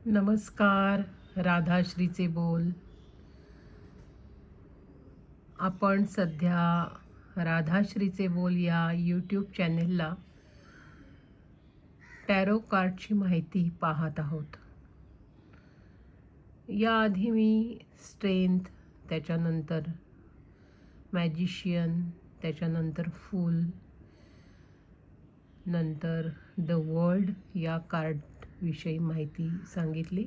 नमस्कार. राधाश्रीचे बोल. आपण सध्या राधाश्रीचे बोल या यूट्यूब चॅनेलला टॅरो कार्डची माहिती पाहत आहोत. याआधी मी स्ट्रेंथ, त्याच्यानंतर मॅजिशियन, त्याच्यानंतर फूल, नंतर द वर्ल्ड या कार्डविषयी माहिती सांगितली.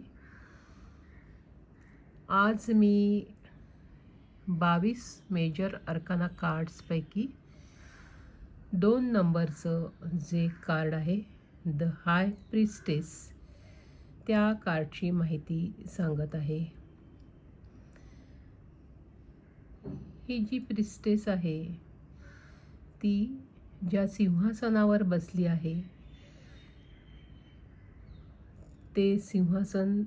आज मी 22 मेजर अर्काना कार्ड्सपैकी 2 नंबरचं जे कार्ड आहे द हाय प्रिस्टेस, त्या कार्डची माहिती सांगत आहे. ही जी प्रिस्टेस आहे ती ज्या सिंहासनावर बसली आहे ते सिंहासन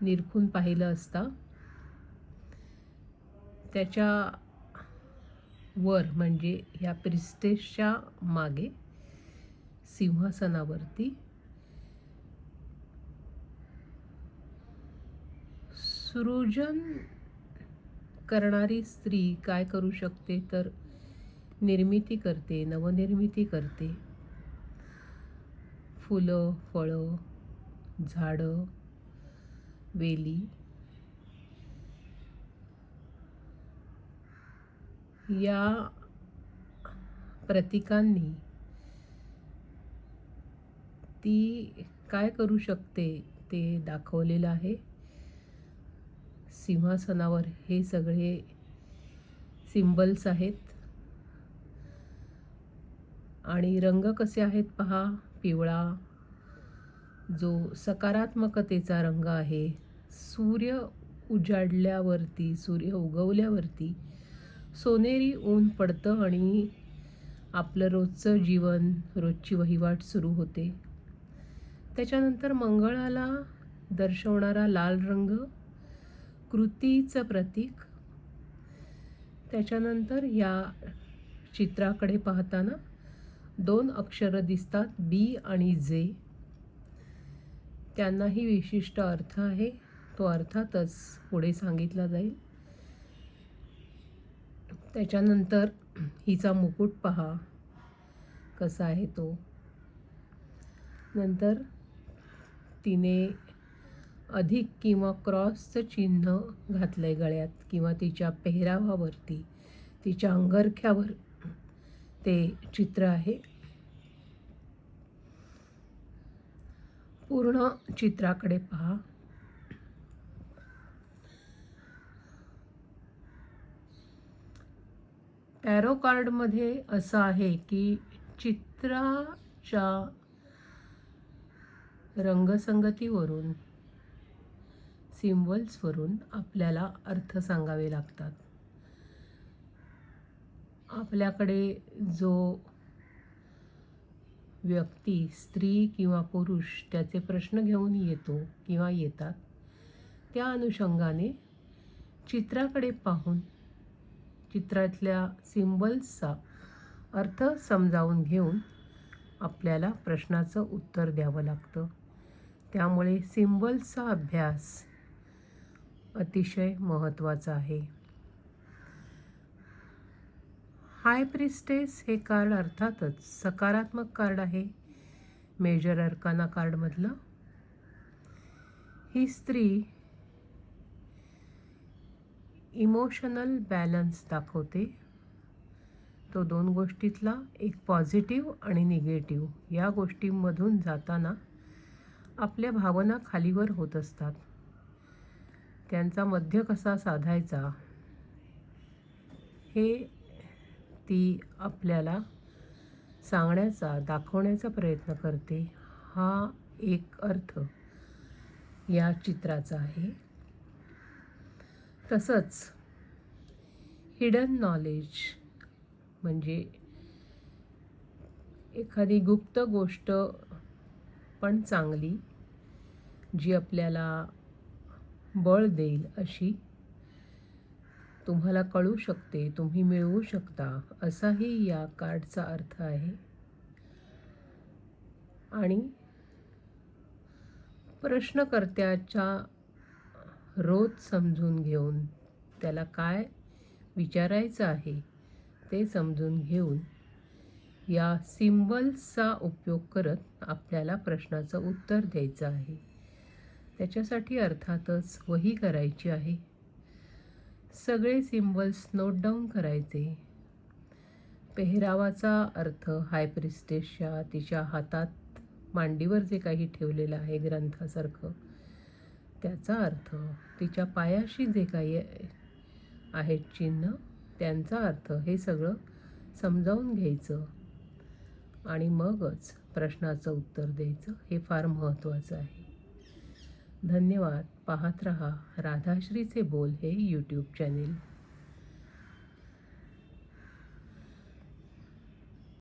निरखून पाहिलं असता त्याच्या वर म्हणजे ह्या प्रिस्टेसच्या मागे सिंहासनावरती सृजन करणारी स्त्री काय करू शकते तर निर्मिती करते, नवनिर्मिती करते. फुलं, फळं, झाडं, वेली या प्रतीकांनी ती काय करू शकते ते दाखवलेलं आहे. सिंहासनावर हे सगळे सिम्बल्स आहेत आणि रंग कसे आहेत पहा. पिवळा जो सकारात्मकतेचा रंग आहे. सूर्य उजाडल्यावरती, सूर्य उगवल्यावरती सोनेरी ऊन पडतं आणि आपलं रोजचं जीवन, रोजची वहिवाट सुरू होते. त्याच्यानंतर मंगळाला दर्शवणारा लाल रंग, कृतीचं प्रतीक. त्याच्यानंतर या चित्राकडे पाहताना 2 अक्षरं दिसतात, बी आणि जे. त्यांनाही विशिष्ट अर्थ आहे, तो अर्थातच पुढे सांगितला जाईल. त्याच्यानंतर हिचा मुकुट पहा कसा आहे तो. नंतर तिने अधिक किंवा क्रॉसचं चिन्ह घातलंय गळ्यात किंवा तिच्या पेहरावावरती, तिच्या अंगरख्यावर ते चित्र आहे. पूर्ण चित्राकडे पहा. टॅरो कार्डमध्ये असं आहे की चित्राच्या रंगसंगतीवरून, सिम्बल्सवरून आपल्याला अर्थ सांगावे लागतात. आपल्याकडे जो व्यक्ती, स्त्री किंवा पुरुष त्याचे प्रश्न घेऊन येतो किंवा येतात, त्या अनुषंगाने चित्राकडे पाहून चित्रातल्या सिम्बल्सचा अर्थ समजावून घेऊन आपल्याला प्रश्नाचं उत्तर द्यावं लागतं. त्यामुळे सिम्बल्सचा अभ्यास अतिशय महत्त्वाचा आहे. हाय प्रिस्टेस हे कार्ड अर्थातच सकारात्मक कार्ड आहे, मेजर अर्काना कार्डमधलं. ही स्त्री इमोशनल बॅलन्स दाखवते. तो 2 गोष्टीतला एक पॉझिटिव्ह आणि निगेटिव्ह या गोष्टींमधून जाताना आपल्या भावना खालीवर होत असतात. त्यांचा मध्य कसा साधायचा हे ती आपल्याला सांगण्याचा, दाखवण्याचा प्रयत्न करते. हा एक अर्थ या चित्राचा आहे. तसंच हिडन नॉलेज म्हणजे एखादी गुप्त गोष्ट पण चांगली, जी आपल्याला बळ देईल अशी तुम्हाला कळू शकते, तुम्ही मिळवू शकता, असाही या कार्डचा अर्थ आहे. आणि प्रश्नकर्त्याचा रोज समजून घेऊन त्याला काय विचारायचं आहे ते समजून घेऊन या सिम्बल्सचा उपयोग करत आपल्याला प्रश्नाचं उत्तर द्यायचं आहे. त्याच्यासाठी अर्थातच वही करायची आहे. सगळे सिम्बल्स नोट डाऊन करायचे. पेहरावाचा अर्थ हाय प्रिस्टेसच्या तिच्या हातात मांडीवर जे काही ठेवलेलं आहे ग्रंथासारखं त्याचा अर्थ, तिच्या पायाशी जे काही आहेत चिन्ह त्यांचा अर्थ, हे सगळं समजावून घ्यायचं आणि मगच प्रश्नाचं उत्तर द्यायचं. हे फार महत्त्वाचं आहे. धन्यवाद. पाहत रहा राधाश्रीचे बोल हे यूट्यूब चॅनेल.